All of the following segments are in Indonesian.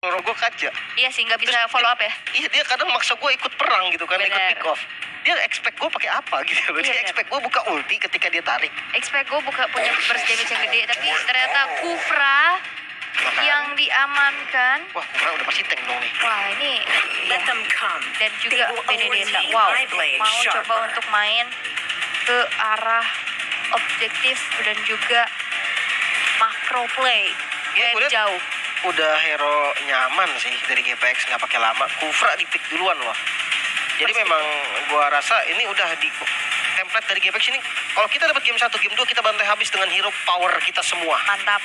Kalau gue kaca. Iya sih, nggak bisa follow up ya. Iya, dia kadang maksa gue ikut perang gitu kan, ikut Bener. pick off. Dia expect gue pakai apa gitu. Dia Iya, expect gue buka ulti ketika dia tarik. Expect gue punya burst damage yang gede, tapi ternyata Kufra Makanya, yang diamankan. wah, kurang udah pasti tank dong nih. Wah, ini Let them come. dan juga They will only Benedetta. need Wow, my blade mau sharper. coba untuk main ke arah objektif dan juga macro play. Iya, gue liat Jauh. udah hero nyaman sih dari GPX, nggak pakai lama. Kufra di pick duluan loh. Jadi memang gua rasa ini udah di template dari GPX ini. Kalau kita dapat game 1, game 2 kita bantai habis dengan hero power kita semua. Mantap.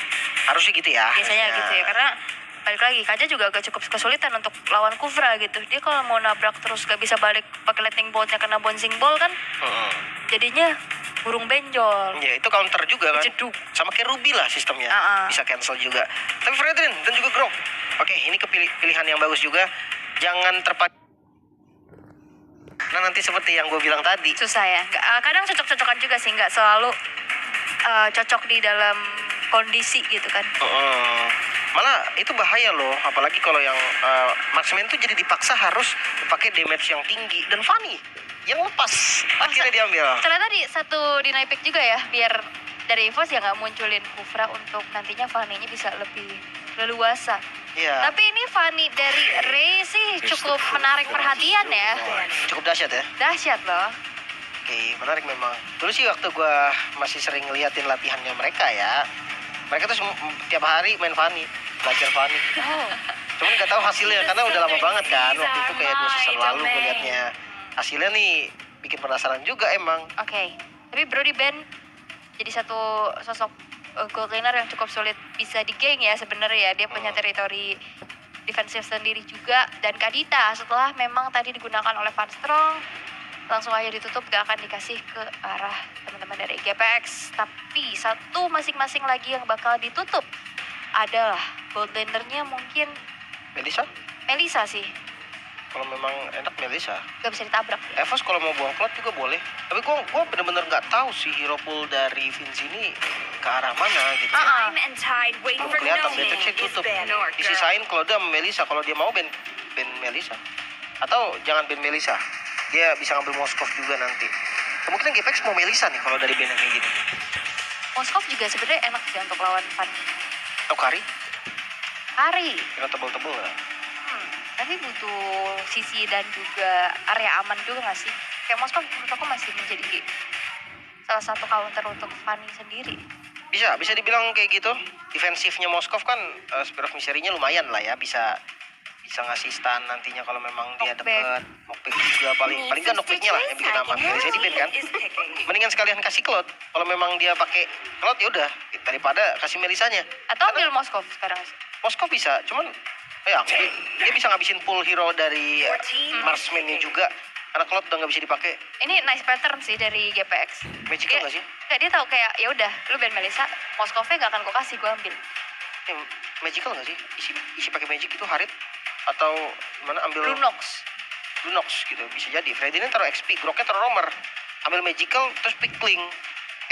Harusnya gitu ya. Biasanya gitu ya, karena balik lagi Kaja juga agak cukup kesulitan untuk lawan Kufra gitu. Dia kalau mau nabrak terus gak bisa balik pakai lightning boltnya kena bouncing ball kan, jadinya burung benjol. Ya itu counter juga kan. Jeduk. Sama kayak Ruby lah sistemnya. Bisa cancel juga. Tapi Fredrin dan juga Grok. Oke, ini pilihan yang bagus juga. Jangan terpacu. Nah, nanti seperti yang gue bilang tadi. Susah ya. Kadang cocok-cocokan juga sih, nggak selalu cocok di dalam kondisi gitu kan. Malah itu bahaya loh, apalagi kalau yang marksman tuh jadi dipaksa harus pakai damage yang tinggi dan Fanny yang lepas akhirnya diambil. Ternyata di night pick juga ya, biar dari EVOS ya nggak munculin Kufra untuk nantinya Fanny-nya bisa lebih leluasa. Iya. Tapi ini Fanny dari Ray sih cukup menarik perhatian ya. Cukup dahsyat ya. Dahsyat loh. Oke, menarik memang. Dulu sih waktu gue masih sering ngeliatin latihannya mereka ya. Mereka tuh tiap hari main Fanny, belajar Fanny. Cuman nggak tahu hasilnya karena udah lama banget kan. Waktu itu kayak 2 season lalu gue liatnya. Hasilnya nih bikin penasaran juga emang. Oke. Tapi Brody Ben jadi satu sosok goal cleaner yang cukup sulit bisa di-gang ya sebenarnya ya. Dia punya teritori defensif sendiri juga. Dan Kadita setelah memang tadi digunakan oleh Van Strong, langsung aja ditutup, gak akan dikasih ke arah teman-teman dari GPX. Tapi satu masing-masing lagi yang bakal ditutup adalah gold lanernya mungkin Melissa sih. Kalau memang enak Melissa. Gak bisa ditabrak. EVOS kalau mau buang plot juga boleh. Tapi gue bener-bener nggak tahu sih hero pool dari Vince ini ke arah mana gitu. Time and tide wait Belum for no kelihatan man deteksi is tutup. bad. Disisain Claude sama Melissa. Kalau dia mau ban Melissa. Atau jangan ban Melissa. Dia bisa ngambil Moskov juga nanti. Kemungkinan GPX mau Melissa nih kalau dari ban yang kayak gini. Moskov juga sebenarnya enak sih untuk lawan Van. Atau Kari? Hari. Yang tebel-tebel lah. Tapi butuh sisi dan juga area aman juga gak sih? Kayak Moskov menurut aku masih menjadi salah satu counter untuk Fanny sendiri. Bisa dibilang kayak gitu. Defensifnya Moskov kan Spirit of Misery-nya lumayan lah ya. Bisa ngasih stun nantinya kalau memang dia dapet knockback juga paling nggak knockbacknya lah yang bikin aman. Jadi di ban kan. Mendingan sekalian kasih Claude. Kalau memang dia pakai Claude ya udah daripada kasih Melissanya. Atau ambil Moskov sekarang sih. Moskov bisa, cuman dia bisa ngabisin full hero dari marksman-nya juga. Karena Claude udah nggak bisa dipakai. Ini nice pattern sih dari GPX. Magical nggak sih? Nggak, dia tahu kayak ya udah, lu ban Melissa, Moskovnya nggak akan gue kasih, gue ambil. Magical nggak sih? Isi pakai magic itu Harit atau mana ambil Lunox gitu bisa jadi. Freddy ini taruh XP, Groknya taruh Romer, ambil magical terus pick Kling.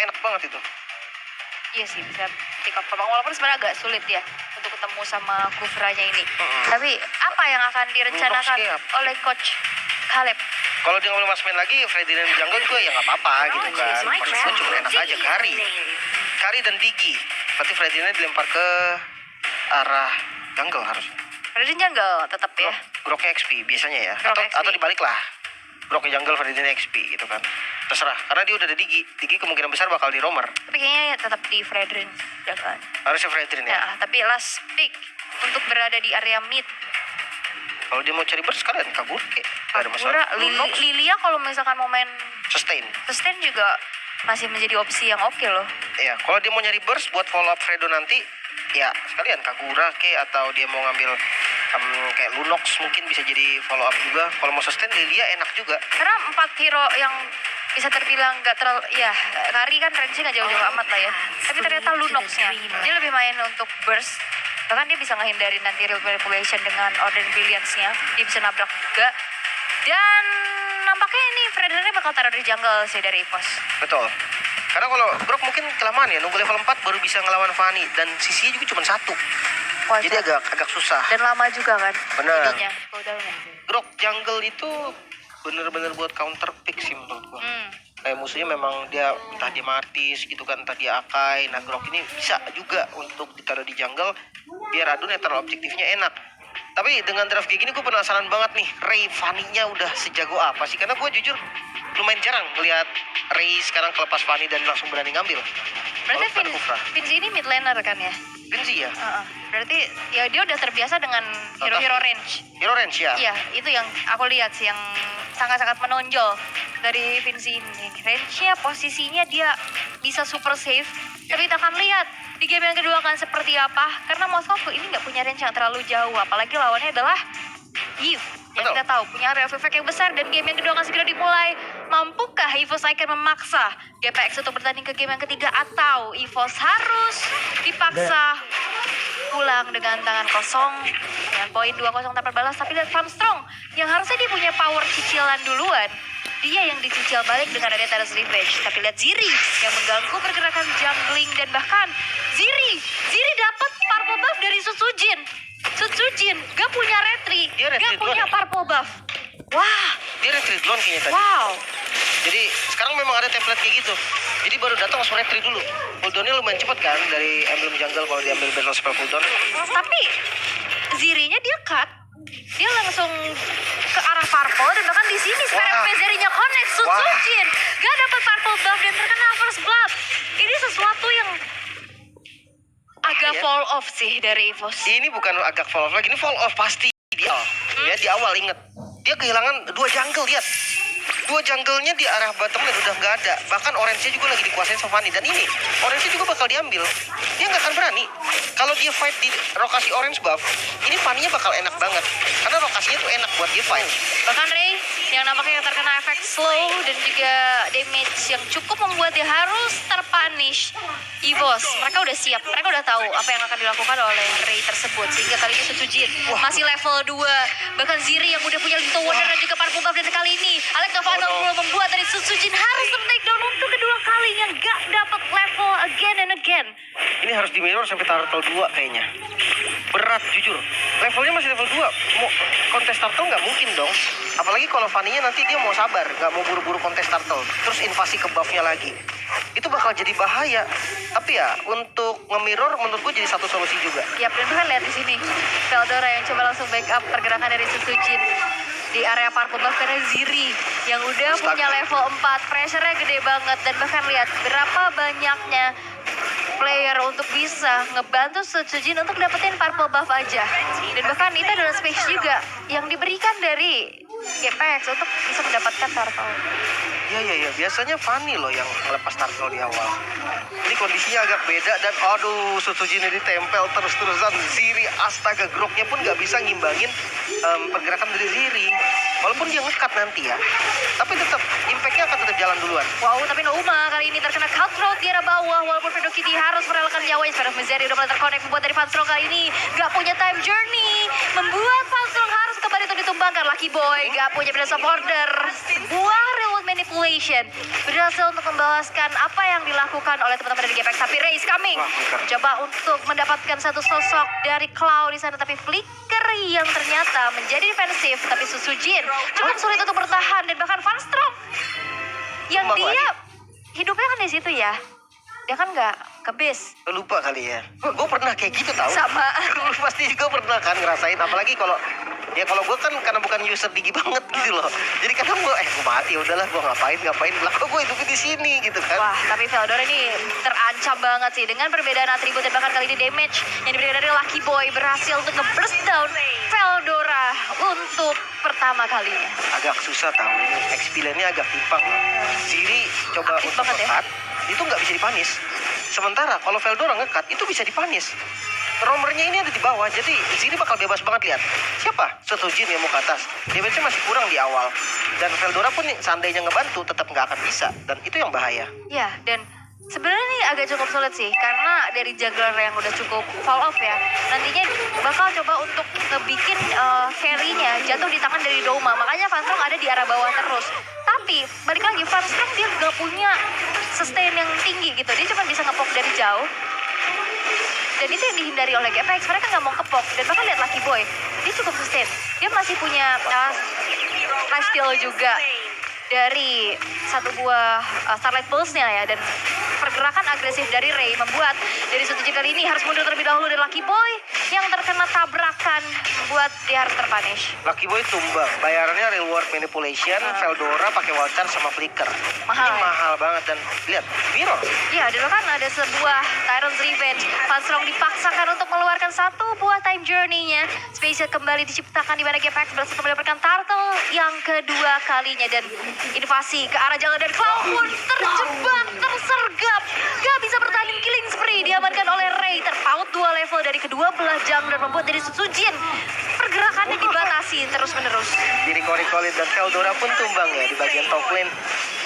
Enak banget itu. Iya sih, bisa pick up Kabang. Walaupun sebenarnya agak sulit ya untuk ketemu sama Kufranya ini. Tapi apa yang akan direncanakan oleh Coach Caleb? Kalau dia ngambil marksman lagi, Freddy di jungle juga ya nggak apa-apa gitu kan. Maksudnya cuma enak aja Kari dan Digi. Berarti Freddy dilempar ke arah jungle harusnya. Freddy jungle tetap ya. Groknya XP biasanya ya. Grok XP. Atau dibalik lah. Groknya jungle, Freddy XP gitu kan. Terserah, karena dia udah ada Digi. Digi kemungkinan besar bakal di Romer. Tapi kayaknya tetap di Fredrin jangan. Harusnya Fredrin ya. Ya, tapi last pick untuk berada di area mid. Kalau dia mau cari burst sekalian kabur kayak gak ada masalah. Lilia kalau misalkan mau main sustain juga masih menjadi opsi yang oke loh. Iya, kalau dia mau nyari burst buat follow up Fredo nanti, ya sekalian Kagura atau dia mau ngambil kayak Lunox mungkin bisa jadi follow up juga. Kalau mau sustain Lilia enak juga. Karena 4 hero yang bisa terbilang gak terlalu, ya Kari kan range-nya gak jauh-jauh amat lah ya. Tapi ternyata Lunox-nya, dia lebih main untuk burst. Bahkan dia bisa ngehindarin nanti real manipulation dengan Order Brilliance-nya. Dia bisa nabrak juga. Dan nampaknya ini Frederick bakal taruh di jungle sih dari EVOS. Betul. Karena kalau Grok mungkin kelamaan ya, nunggu level 4 baru bisa ngelawan Fanny. Dan sisinya juga cuma 1. Wah, Jadi itu. agak susah. Dan lama juga kan. Bener. Ininya, cooldownnya. Grok jungle itu bener-bener buat counter pick sih menurut gua. Kayak musuhnya memang dia entah dia Martis gitu kan, entah dia Akai. Nah Grok ini bisa juga untuk ditaruh di jungle biar adu netral objektifnya enak. Tapi dengan draft kayak gini gue penasaran banget nih, Ray Fanny-nya udah sejago apa sih? Karena gue jujur lumayan jarang ngeliat Ray sekarang kelepas Fanny dan langsung berani ngambil. Berarti Kalau Kufra. Vince ini mid laner kan ya? Vinci ya? Berarti ya dia udah terbiasa dengan hero-hero range. Hero range ya? Iya, itu yang aku lihat sih yang sangat-sangat menonjol dari Vince ini. Range-nya, posisinya dia bisa super safe. Tapi kita akan lihat di game yang kedua akan seperti apa. Karena Moskov ini nggak punya range yang terlalu jauh. Apalagi lawannya adalah Eve. Yang Betul. kita tahu punya area of effect yang besar. Dan game yang kedua akan segera dimulai. Mampukah EVOS Icon memaksa GPX untuk bertanding ke game yang ketiga? Atau EVOS harus dipaksa pulang dengan tangan kosong dengan poin 2-0 tanpa balas. Tapi lihat Farmstrong yang harusnya dia punya power cicilan duluan, dia yang dicicil balik dengan ada Thanos Revenge. Tapi lihat Ziri yang mengganggu pergerakan jungling dan bahkan Ziri dapat purple buff dari Sutsujin gak punya retri, Dia retri gak punya duluan ya? purple buff. Wah, Dia retreat duluan kayaknya tadi. wow. Jadi sekarang memang ada template kayak gitu. Jadi baru datang langsung retreat dulu. Cooldownnya lumayan cepat kan dari emblem jungle kalau diambil battle spell cooldown. Tapi Zirinya dia cut, dia langsung ke arah purple dan bahkan di sini sekarang Wah. Zirinya connect Wah. Sutsujin gak dapat purple buff dan terkena first blood. Ini sesuatu yang agak Ya. fall off sih dari EVOS. Ini bukan agak fall off lagi, ini fall off pasti di awal. Ya di awal inget. Dia kehilangan 2 jungle, lihat. 2 jungle-nya di arah bottom lane udah nggak ada. Bahkan orange-nya juga lagi dikuasain sama Fanny. Dan ini, orange-nya juga bakal diambil. Dia nggak akan berani. Kalau dia fight di lokasi orange buff, ini Fanny-nya bakal enak banget. Karena lokasinya tuh enak buat dia fight. Bahkan Ray yang nampaknya yang terkena efek slow dan juga damage yang cukup membuat dia harus terpunish. EVOS, mereka udah siap, mereka udah tahu apa yang akan dilakukan oleh Ray tersebut. Sehingga kali ini Sutsujin masih level 2. Bahkan Ziri yang udah punya Lito Wonder dan juga Purple Buff. Dan kali ini Alex Novanov mulai membuat dari Sutsujin harus take down untuk kedua kalinya. Gak dapat level again and again. Ini harus di mirror sampai turtle 2 kayaknya. Berat jujur. Levelnya masih level 2. Mau kontes turtle nggak mungkin dong. Apalagi kalau Fanny-nya nanti dia mau sabar, nggak mau buru-buru kontes turtle. Terus invasi ke buff-nya lagi. Itu bakal jadi bahaya. Tapi ya untuk nge-mirror menurut gue jadi satu solusi juga. Ya, dan bahkan lihat di sini Veldora yang coba langsung backup pergerakan dari Sutsujin di area Purple Buff karena Ziri yang udah Astaga. punya level 4, pressure-nya gede banget. Dan bahkan lihat berapa banyaknya player untuk bisa ngebantu Sutsujin untuk dapetin Purple Buff aja. Dan bahkan itu adalah space juga yang diberikan dari GPX untuk bisa mendapatkan turtle. Ya, biasanya Fanny loh yang melepas turtle di awal. Ini kondisinya agak beda dan aduh, Sutsujin ini ditempel terus-terusan. Ziri, astaga, Groknya pun nggak bisa ngimbangin pergerakan dari Ziri. Walaupun dia ngekat nanti ya. Tapi tetap, impact-nya akan tetap jalan duluan. Wow, tapi Nouma kali ini terkena cutthroat di arah bawah. Walaupun Fredo Kitty harus merelakan nyawanya. Sekarang Mizeri udah mulai terkonek. Membuat dari Farmstrong kali ini gak punya time journey. Membuat Farmstrong harus kembali untuk ditumbangkan. Lucky Boy gak punya penasa border. Sebuah real manipulation. Berhasil untuk membalaskan apa yang dilakukan oleh teman-teman dari GPX. Tapi Ray is coming. Wah, Flicker. Coba untuk mendapatkan satu sosok dari Cloud di sana. Tapi Flicker yang ternyata menjadi defensif. Tapi Sutsujin cukup sulit untuk bertahan. Dan bahkan Farmstrong yang Tumbang dia hidupnya kan di situ ya. Dia kan nggak ke base. Lupa kali ya. Gue pernah kayak gitu tau. Sama. Lu pasti juga pernah kan ngerasain. Apalagi kalau gue kan karena bukan user digi banget gitu loh. Jadi kadang gue mati udahlah, gue ngapain lah kok gue hidupin di sini gitu kan. Wah, tapi Veldora ini terancam banget sih dengan perbedaan atribut dan bahkan kali ini damage yang diberikan dari Lucky Boy berhasil untuk nge-burst down Veldora untuk pertama kalinya. Agak susah tahu ini XP lane-nya agak timpang loh. Ziri coba Aktif untuk banget ya. nge-cut, itu nggak bisa dipanis. Sementara kalau Veldora nge-cut itu bisa dipanis. Romernya ini ada di bawah, jadi Ziri bakal bebas banget lihat. Siapa? Sutsujin yang mau ke atas. Damage-nya masih kurang di awal. Dan Veldora pun seandainya ngebantu tetap nggak akan bisa. Dan itu yang bahaya. Ya, dan sebenarnya ini agak cukup sulit sih karena dari juggler yang udah cukup fall off ya. Nantinya bakal coba untuk ngebikin carry-nya jatuh di tangan dari Douma. Makanya Farmstrong ada di arah bawah terus. Tapi balik lagi Farmstrong dia gak punya sustain yang tinggi gitu. Dia cuma bisa ngepok dari jauh. dan itu yang dihindari oleh GPX. Mereka nggak mau kepok, dan bahkan lihat Lucky Boy, dia cukup sustain. Dia masih punya lifesteal juga dari satu buah Starlight Pulse-nya ya, dan pergerakan agresif dari Ray membuat dari Suzuki kali ini harus mundur terlebih dahulu, dan Lucky Boy yang terkena tabrakan membuat dia harus terpunish. Lucky Boy tumbang, bayarannya reward manipulation, Veldora pakai Walter sama Flicker. Mahal Ini ya? mahal banget, dan lihat mirror. Iya, dulu kan ada sebuah Tyrant's Revenge. Funstrong dipaksakan untuk mengeluarkan satu buah time journey-nya. Spesial kembali diciptakan di mana GPX berhasil mendapatkan turtle yang kedua kalinya, dan invasi ke arah jalan, dan Cloud pun terjebak, tersergap. Gak bisa bertanding, killing spree diamankan oleh Ray. Terpaut 2 level dari kedua belah jam dan membuat dari Sutsujin pergerakannya dibatasi terus-menerus. Di recall dan Veldora pun tumbang ya di bagian top lane.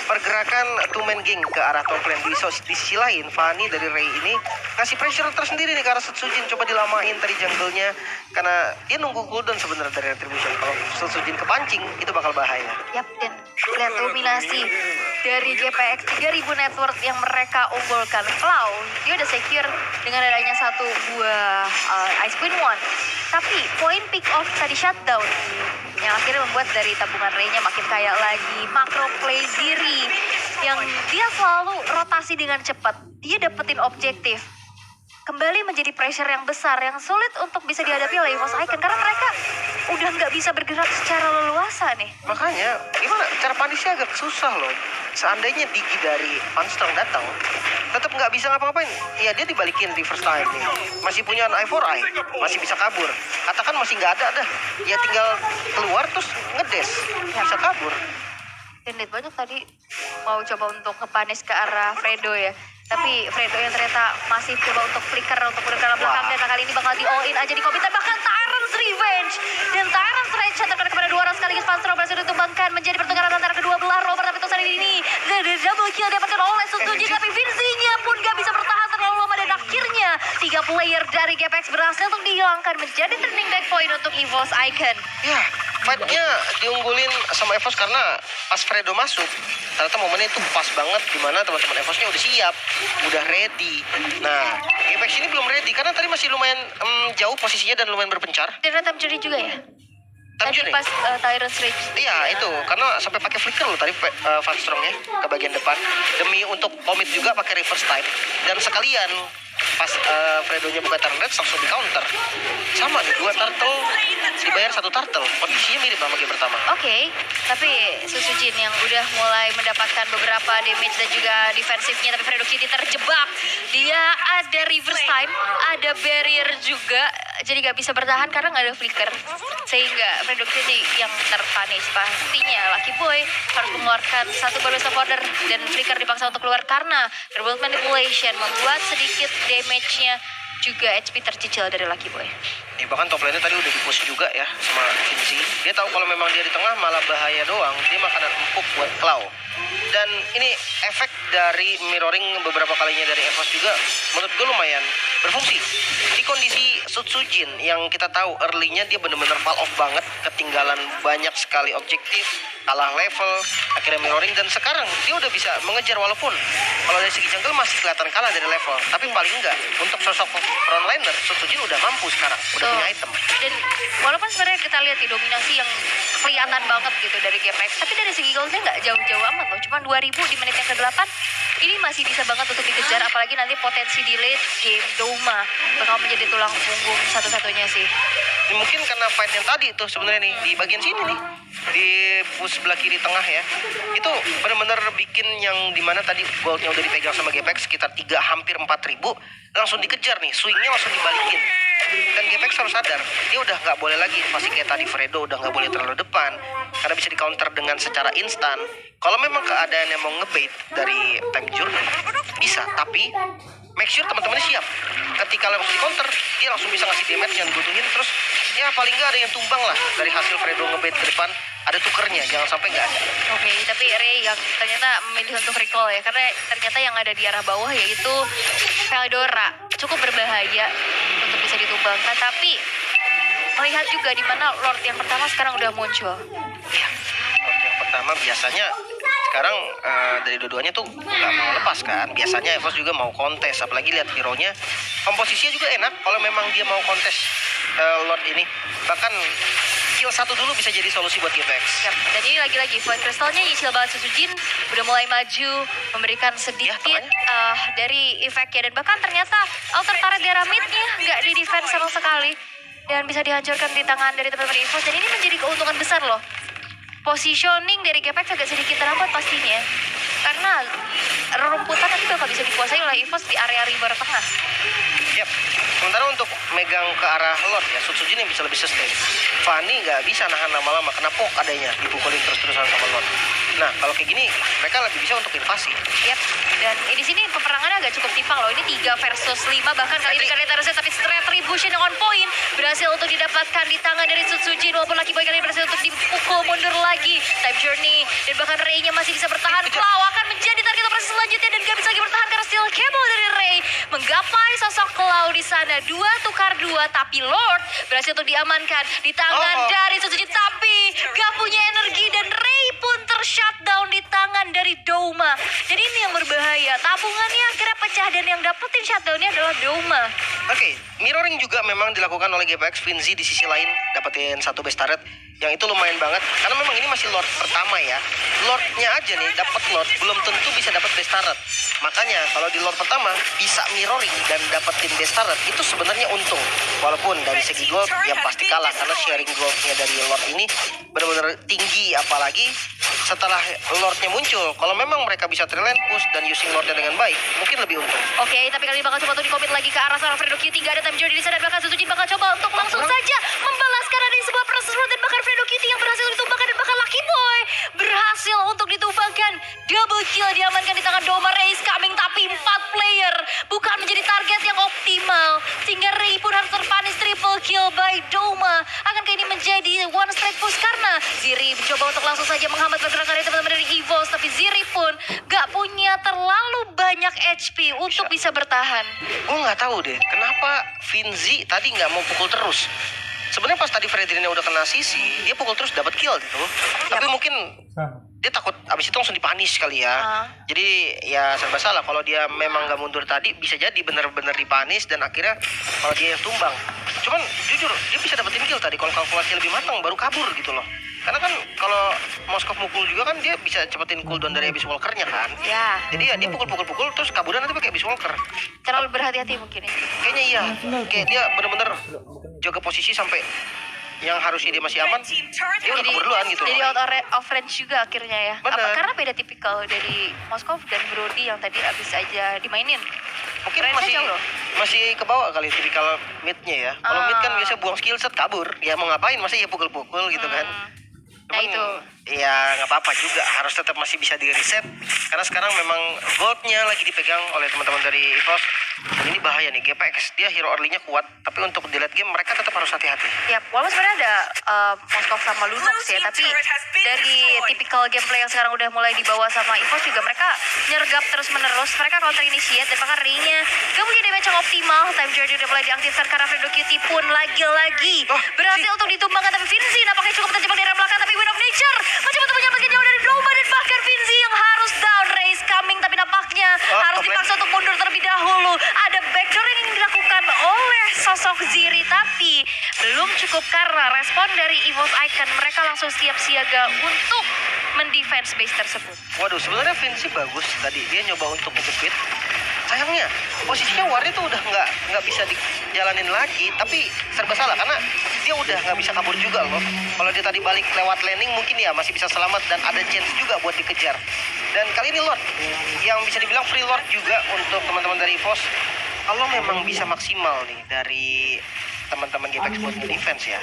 Pergerakan two-man gang ke arah top lane. Di sisi lain, Fanny dari Ray ini ngasih pressure tersendiri nih ke arah Sutsujin. Coba dilamain tadi jungle-nya, karena dia nunggu cooldown sebenarnya dari Retribution. Kalau Sutsujin kepancing, itu bakal bahaya. Yap, dan lihat dominasi dari GPX 3000 network yang mereka unggulkan. Cloud, dia udah secure dengan adanya satu buah Ice Queen One. Tapi poin pick off tadi shutdown yang akhirnya membuat dari tabungan Ray-nya makin kaya lagi. Macro play diri yang dia selalu rotasi dengan cepat. Dia dapetin objektif. Kembali menjadi pressure yang besar, yang sulit untuk bisa dihadapi oleh EVOS Icon, karena mereka udah nggak bisa bergerak secara leluasa nih. Makanya, gimana? Cara panisnya agak susah loh. Seandainya Digi dari Funstrong datang, tetap nggak bisa ngapa-ngapain. Ya dia dibalikin di first time nih. Masih punya Eye for Eye, masih bisa kabur. Katakan masih nggak ada dah. Ya tinggal keluar terus ngedes, bisa kabur. Dan lihat banyak tadi mau coba untuk ngepanis ke arah Fredo ya. Tapi Fredo yang ternyata masih coba untuk flicker untuk bergerak ke belakang, dan kali ini bakal di all in aja di komputer, bahkan Tyrant's Revenge. Dan Tyrant's Revenge terkena kepada dua orang sekaligus. Funstrong berhasil ditumbangkan menjadi pertukaran antara kedua belah rover, tapi untuk saat ini double kill dapatkan oleh Sutsujin, tapi Vinci-nya pun gak bisa bertahan terlalu lama, dan akhirnya 3 player dari GPX berhasil untuk dihilangkan menjadi turning back point untuk EVOS Icon. Ya, fight-nya diunggulin sama EVOS karena pas Fredo masuk, ternyata momennya itu pas banget, dimana teman-teman EVOS-nya udah siap, udah ready. Nah, GPX ini belum ready karena tadi masih lumayan jauh posisinya dan lumayan berpencar. Dan ada time journey juga ya? Tadi Time journey? pas Tyrant's Rage. Iya itu, karena sampai pakai flicker loh tadi Funstrong-nya ke bagian depan, demi untuk komit juga pakai reverse time, dan sekalian pas Fredo-nya buka turn red langsung di counter. Sama nih, 2 turtle dibayar 1 turtle, kondisinya mirip sama game pertama. Oke, tapi Sutsujin yang udah mulai mendapatkan beberapa damage dan juga defensifnya, tapi Fredo Kitty terjebak. Dia ada reverse time, ada barrier juga, jadi gak bisa bertahan karena gak ada flicker. Sehingga Fredo Kitty yang terpunish. Pastinya Lucky Boy harus mengeluarkan satu bonus of order, dan flicker dipaksa untuk keluar karena Revolt Manipulation membuat sedikit damage-nya juga HP tercicil dari Lucky Boy. Ya, bahkan top lane-nya tadi udah di-push juga ya sama Vinci. Dia tahu kalau memang dia di tengah malah bahaya doang. Dia makanan empuk buat Cloud. Dan ini efek dari mirroring beberapa kalinya dari EVOS juga menurut gue lumayan berfungsi. Di kondisi Sutsujin yang kita tahu early-nya dia bener-bener fall off banget, ketinggalan banyak sekali objektif, kalah level, akhirnya mirroring, dan sekarang dia udah bisa mengejar, walaupun kalau dari segi jungle masih kelihatan kalah dari level, tapi paling enggak untuk sosok frontliner Sutsujin udah mampu sekarang, udah punya item. Dan walaupun sebenarnya kita lihat di dominasi yang kelihatan banget gitu dari GPX, tapi dari segi goldnya nggak jauh-jauh amat loh, cuma 2000 di menit yang ke-8. Ini masih bisa banget untuk dikejar, apalagi nanti potensi di late game Doma bakal menjadi tulang punggung satu-satunya sih. Ini mungkin karena fight yang tadi tuh sebenarnya nih di bagian sini nih, di push sebelah kiri tengah ya, itu benar-benar bikin yang dimana tadi goldnya udah dipegang sama GPX sekitar 3 hampir 4.000, langsung dikejar nih, swingnya langsung dibalikin. Dan GPX harus sadar, dia udah nggak boleh lagi invasi kayak tadi Fredo, udah nggak boleh terlalu depan karena bisa di counter dengan secara instan. Kalau memang keadaan yang mau ngebait dari time journey bisa, tapi make sure teman-teman siap. Ketika langsung di counter, dia langsung bisa ngasih damage yang dibutuhin. Terus ya paling nggak ada yang tumbang lah dari hasil Fredo ngebait ke depan. Ada tukernya, jangan sampai nggak ada. Oke, tapi Ray yang ternyata memilih untuk recall ya, karena ternyata yang ada di arah bawah yaitu Veldora cukup berbahaya untuk bisa ditumbangkan. Tapi melihat juga di mana Lord yang pertama sekarang udah muncul. Iya, Lord yang pertama biasanya sekarang dari dua-duanya tuh nggak mau lepas kan. Biasanya EVOS juga mau kontes, apalagi lihat hero-nya. Komposisinya juga enak kalau memang dia mau kontes Lord ini. Bahkan kill satu dulu bisa jadi solusi buat GPX. Yap. Dan ini lagi-lagi Void Crystal-nya nyicil banget Suzujin, udah mulai maju, memberikan sedikit dari efeknya. Dan bahkan ternyata Alter Turret di arah mid-nya nggak di defense sama sekali. Dan bisa dihancurkan di tangan dari teman-teman EVOS. Dan ini menjadi keuntungan besar loh. Positioning dari GPX agak sedikit terlambat pastinya. Karena rerumputan nanti bakal bisa dikuasai oleh EVOS di area river tengah. Yap. Sementara untuk megang ke arah Lord ya, Sutsujin yang bisa lebih sustain. Fanny nggak bisa nahan lama-lama, kena poke adanya, dipukulin terus-terusan sama Lord. Nah, kalau kayak gini, mereka lebih bisa untuk invasi. Yap, dan di sini peperangannya agak cukup timpang loh. Ini 3 versus 5, bahkan kali ini kalian harusnya, tapi retribution on point berhasil untuk didapatkan di tangan dari Sutsujin, walaupun Lucky Boy kali ini berhasil untuk dipukul mundur lagi. Time Journey, dan bahkan Ray-nya masih bisa bertahan. Clow akan menjadi target operasi selanjutnya, dan gak bisa lagi bertahan karena Steel Cable dari Ray menggapai sosok Clow di sana. 2 tukar 2, tapi Lord berhasil untuk diamankan di tangan dari Sutsujin, tapi gak punya energi, dan Ray pun tershutdown di tangan dari Douma. Dan ini yang berbahaya, tabungannya akhirnya pecah, dan yang dapetin shutdownnya adalah Douma. Oke, mirroring juga memang dilakukan oleh GPX. Finzi di sisi lain dapetin 1 base turret, yang itu lumayan banget karena memang ini masih Lord pertama ya. Lordnya aja nih dapat Lord belum tentu bisa dapat base turret. Makanya kalau di Lord pertama bisa mirroring dan dapetin base turret, itu sebenarnya untung. Walaupun dari segi gold ya pasti kalah karena sharing goldnya dari Lord ini benar-benar tinggi, apalagi setelah Lordnya muncul. Kalau memang mereka bisa trailing push dan using Lordnya dengan baik, mungkin lebih untung. Oke, tapi kali ini bakal coba untuk di-commit lagi ke arah seorang Fredo Q3. Ada Time Journey di sana, bahkan Sutsujin bakal coba untuk langsung saja membalaskan ada sebuah proses root, dan bahkan Fredo Q3 yang berhasil ditumbangkan, dan bahkan Lucky Boy berhasil untuk ditumbangkan. Double kill diamankan di tangan Douma. Ray is coming, tapi 4 player bukan menjadi target yang optimal, sehingga Ray pun harus terpanis. Triple kill by Douma. Akankah ini menjadi one straight push karena Ziri mencoba untuk langsung saja menghambat pergerakan dari teman-teman dari EVOS, tapi Ziri pun gak punya terlalu banyak HP untuk bisa bertahan. Gue nggak tahu deh kenapa Finzi tadi nggak mau pukul terus. Sebenarnya pas tadi Fredrinnya udah kena sisi, dia pukul terus dapat kill gitu. Tapi mungkin dia takut abis itu langsung dipunish kali ya. Jadi ya serba salah kalau dia memang nggak mundur tadi, bisa jadi benar-benar dipunish dan akhirnya kalau dia yang tumbang. Cuman jujur dia bisa dapetin kill tadi kalau kalkulasi lebih matang baru kabur gitu loh. Karena kan kalau Moskov mukul juga kan dia bisa cepetin cooldown dari Abyss Walker-nya kan. Ya, Jadi ya dia pukul-pukul terus kaburan nanti pakai Abyss Walker. terlalu berhati-hati mungkin ya. Kayaknya iya. Kayak dia bener-bener jaga posisi sampai yang harusnya dia masih aman, dia udah kabur duluan gitu. Jadi out of range juga akhirnya ya. Bener. Karena beda tipikal dari Moskov dan Brody yang tadi abis aja dimainin. Mungkin Range-nya jauh loh. masih ke bawah kali tipikal mid-nya ya. Kalau mid kan biasa buang skill set kabur. Ya mau ngapain, masa ya pukul-pukul gitu kan. Nah itu. Ya nggak apa-apa juga, harus tetap masih bisa di reset karena sekarang memang goldnya lagi dipegang oleh teman-teman dari EVOS. Ini bahaya nih, GPX dia hero early-nya kuat, tapi untuk di late game mereka tetap harus hati-hati. Ya, walaupun sebenarnya ada Moskov sama Lunox ya, tapi dari tipikal gameplay yang sekarang udah mulai dibawa sama EVOS juga mereka nyergap terus-menerus, mereka counter initiate dan bahkan Ray-nya gak punya damage yang optimal. Time Journey udah mulai diaktifkan karena Fredo QT pun lagi-lagi berhasil untuk ditumbangkan, tapi Finzi nampaknya cukup terjebak di arah belakang, tapi Wind of Nature mencoba untuk menyelamatkan jauh dari Douma, dan bahkan Finzi yang harus down. Ray is coming, tapi nampaknya harus dipaksa untuk mundur terlebih dahulu. Ada backdoor yang ingin dilakukan oleh sosok Ziri, tapi belum cukup karena respon dari EVOS Icon. Mereka langsung siap siaga untuk mendefense base tersebut. Waduh, sebenarnya Vinci bagus tadi, dia nyoba untuk ngejepit. Sayangnya posisinya Warnya tuh udah nggak bisa dijalanin lagi, tapi serba salah karena dia udah nggak bisa kabur juga loh. Kalau dia tadi balik lewat landing mungkin ya masih bisa selamat dan ada chance juga buat dikejar. Dan kali ini Lord yang bisa dibilang free Lord juga untuk teman-teman dari EVOS. Kalau memang bisa maksimal nih dari teman-teman GPX buat defense ya,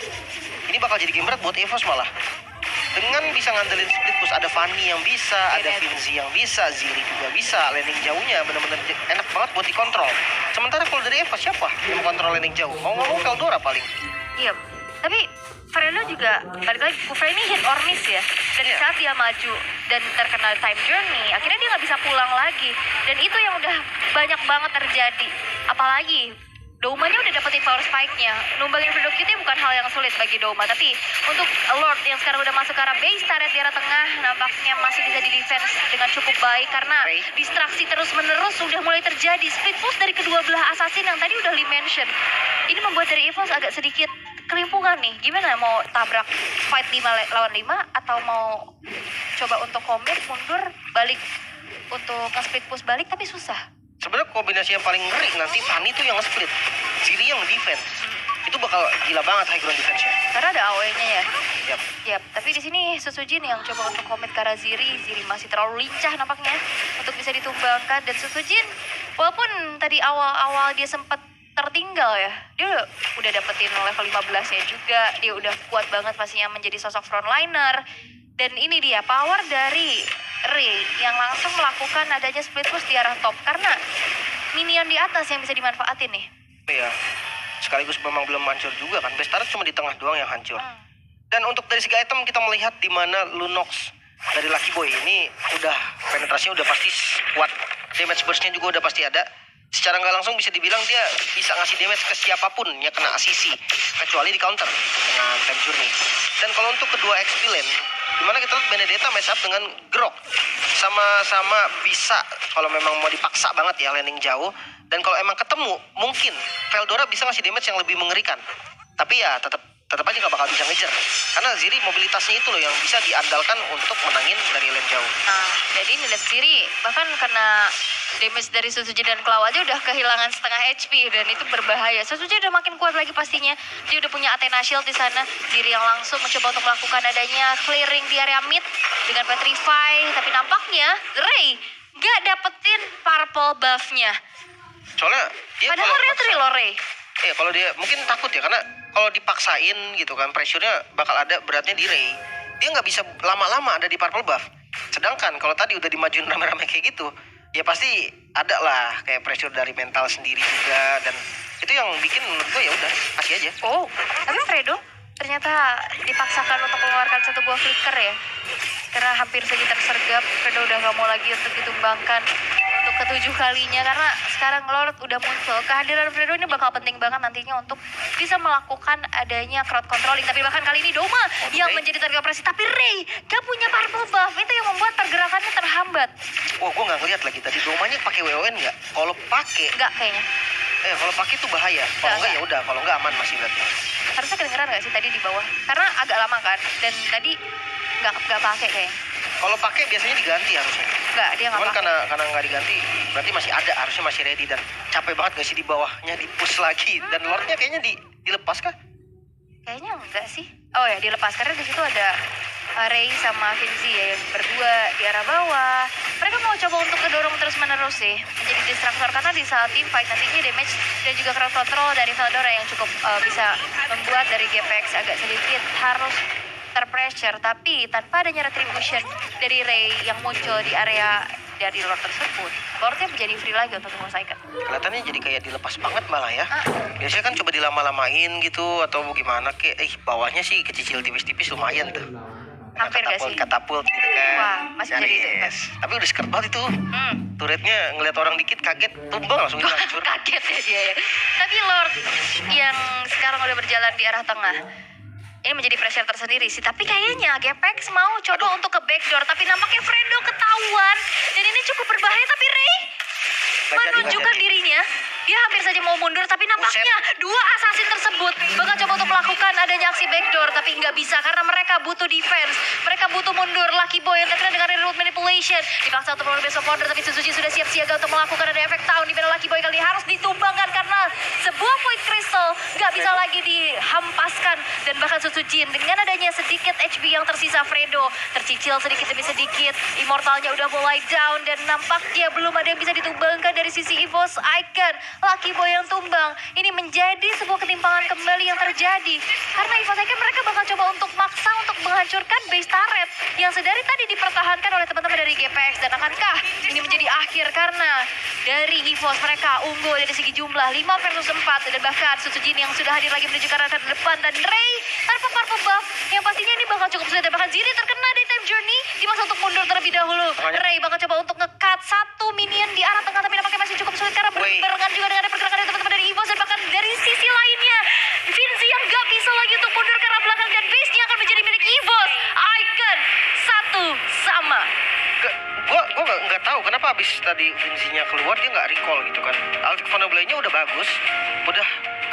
ini bakal jadi game berat buat EVOS malah. Dengan bisa ngandelin split push, ada Fanny yang bisa, ada Finzi yang bisa, Ziri juga bisa. Landing jauhnya benar-benar enak banget buat dikontrol. Sementara kalau dari EVOS siapa yang mau kontrol landing jauh? Mau ngomong Veldora paling. Iya, tapi Fredo juga balik lagi, Kufra ini hit or miss ya. Dan saat dia maju dan terkena time journey, akhirnya dia nggak bisa pulang lagi. Dan itu yang udah banyak banget terjadi. Apalagi Doumanya udah dapetin power spike-nya. Numbangin Fredo Kitty bukan hal yang sulit bagi Douma. Tapi untuk Lord yang sekarang udah masuk ke arah base turret di arah tengah, nampaknya masih bisa di-defense dengan cukup baik. Karena distraksi terus-menerus sudah mulai terjadi. Split push dari kedua belah assassin yang tadi udah mention. Ini membuat dari EVOS agak sedikit kelimpungan nih. Gimana, mau tabrak fight 5 lawan 5? Atau mau coba untuk commit, mundur, balik untuk nge-split push balik, tapi susah. Sebenarnya kombinasi yang paling ngeri nanti Fanny tuh yang nge-split, Ziri yang nge-defense. Itu bakal gila banget high ground defense-nya. Karena ada AOE-nya ya. Yap. Yap, tapi di sini Susujin yang coba untuk komit ke arah Ziri. Ziri masih terlalu lincah nampaknya untuk bisa ditumbangkan. Dan Susujin, walaupun tadi awal-awal dia sempat tertinggal ya, dia udah dapetin level 15-nya juga. Dia udah kuat banget pastinya menjadi sosok frontliner. Dan ini dia power dari Ray yang langsung melakukan adanya split push di arah top. Karena minion di atas yang bisa dimanfaatin nih. Iya, sekaligus memang belum hancur juga kan. Bestara cuma di tengah doang yang hancur. Dan untuk dari segi item kita melihat di mana Lunox dari Lucky Boy ini udah penetrasinya udah pasti kuat. Damage burst-nya juga udah pasti ada. Secara nggak langsung bisa dibilang dia bisa ngasih damage ke siapapun yang kena ACC. Kecuali di counter dengan Time Journey. Dan kalau untuk kedua XP lane, dimana kita lihat Benedetta match up dengan Grok. Sama-sama bisa kalau memang mau dipaksa banget ya landing jauh. Dan kalau emang ketemu, mungkin Veldora bisa ngasih damage yang lebih mengerikan. Tapi ya tetap aja nggak bakal bisa ngejar. Karena Ziri mobilitasnya itu loh yang bisa diandalkan untuk menangin dari lane jauh. Nah, jadi Nidas Ziri bahkan kena damage dari Suzuki dan Claw aja udah kehilangan setengah HP dan itu berbahaya. Suzuki udah makin kuat lagi pastinya. Dia udah punya Athena Shield di sana. Ziri yang langsung mencoba untuk melakukan adanya clearing di area mid dengan Petrify, tapi nampaknya Ray nggak dapetin purple buff-nya. Soalnya dia Padahal retry loh Ray. Kalau dia mungkin takut ya karena kalau dipaksain gitu kan pressure-nya bakal ada beratnya di Ray. Dia nggak bisa lama-lama ada di purple buff. Sedangkan kalau tadi udah dimajuin rame-rame kayak gitu, ya pasti ada lah kayak pressure dari mental sendiri juga dan itu yang bikin menurut gue ya udah kasih aja. Oh, tapi Fredo ternyata dipaksakan untuk mengeluarkan satu buah flicker ya. Karena hampir saja tersergap, Fredo udah gak mau lagi untuk ditumbangkan untuk ke-7 kalinya. Karena sekarang Lord udah muncul. Kehadiran Fredo ini bakal penting banget nantinya untuk bisa melakukan adanya crowd controlling. Tapi bahkan kali ini Douma yang menjadi target operasi. Tapi Ray gak punya purple buff. Itu yang membuat pergerakannya terhambat. Wah, gue gak ngeliat lagi tadi Doumanya pakai WON nggak? Kalau pakai, Enggak kayaknya. kalau pakai tuh bahaya. Kalau nggak ya udah, kalau nggak aman masih berarti. Harusnya kedengeran gak sih tadi di bawah? Karena agak lama kan. Dan tadi nggak pakai kayaknya. Kalau pakai biasanya diganti harusnya. Nggak, dia nggak Cuman pakai. karena nggak diganti, berarti masih ada, harusnya masih ready dan capek banget gak sih di bawahnya di push lagi dan Lordnya kayaknya dilepas kah? Kayaknya enggak sih. Oh ya, dilepas karena di situ ada Ray sama Vinci ya yang berdua di arah bawah. Mereka mau coba untuk kedorong terus-menerus sih menjadi distraktor karena di saat team fight nantinya damage dan juga crowd control dari Veldora yang cukup bisa membuat dari GPX agak sedikit harus terpressure, tapi tanpa adanya retribution dari Ray yang muncul di area dari Lord tersebut, Lordnya menjadi free lagi untuk menyelesaikan. Kelihatannya jadi kayak dilepas banget malah ya. Biasanya kan coba dilama-lamain gitu atau gimana kayak bawahnya sih kecicil tipis-tipis lumayan tuh. Hampir gak sih? Katapult gitu kan. Wah, masih jadi itu. Tapi udah skirt banget itu. Turretnya ngeliat orang dikit kaget, tumbang langsung hancur. Kaget ya dia ya. Tapi Lord yang sekarang udah berjalan di arah tengah, ini menjadi pressure tersendiri sih. Tapi kayaknya Gepex mau coba untuk ke backdoor. Tapi nampaknya Fredo ketahuan. Dan ini cukup berbahaya. Tapi Ray menunjukkan dirinya. Dia hampir saja mau mundur. Tapi nampaknya dua assassin tersebut bakal coba untuk melakukan adanya aksi backdoor. Tapi nggak bisa karena mereka butuh defense. Mereka butuh mundur. Lucky Boy yang terkena dengan root manipulation. Dipaksa untuk melakukan best of order. Tapi Suzuki sudah siap siaga untuk melakukan ada efek tahun. Di mana Lucky Boy kali ini harus ditumbangkan. Karena sebuah point crystal nggak bisa lagi dihampaskan. Dan bahkan Suzuki dengan adanya sedikit HP yang tersisa, Fredo tercicil sedikit demi sedikit. Immortalnya udah mulai down. Dan nampaknya belum ada yang bisa ditumbangkan dari sisi EVOS Icon. Lucky Boy yang tumbang. Ini menjadi sebuah ketimpangan kembali yang terjadi. Karena EVOS Icon mereka bakal coba untuk maksa untuk menghancurkan base turret yang sedari tadi dipertahankan oleh teman-teman dari GPX. Dan akankah ini menjadi akhir karena dari EVOS mereka unggul dari segi jumlah 5 versus 4. Dan bahkan Suzuki yang sudah hadir lagi menuju ke arah depan. Dan Ray tanpa purple buff yang pastinya ini bakal cukup sulit. Dan bahkan Ziri terkena di time journey. Dimaksa untuk mundur terlebih dahulu. Ray bakal coba untuk nge-cut satu minion di arah tengah. Tapi nampaknya masih cukup sulit karena berbarengan juga dengan ada pergerakan dari teman-teman dari EVOS. Dan bahkan dari tahu kenapa abis tadi Vinci-nya keluar dia nggak recall gitu kan. Alvik Van der Bley-nya udah bagus, udah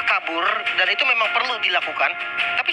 kabur dan itu memang perlu dilakukan.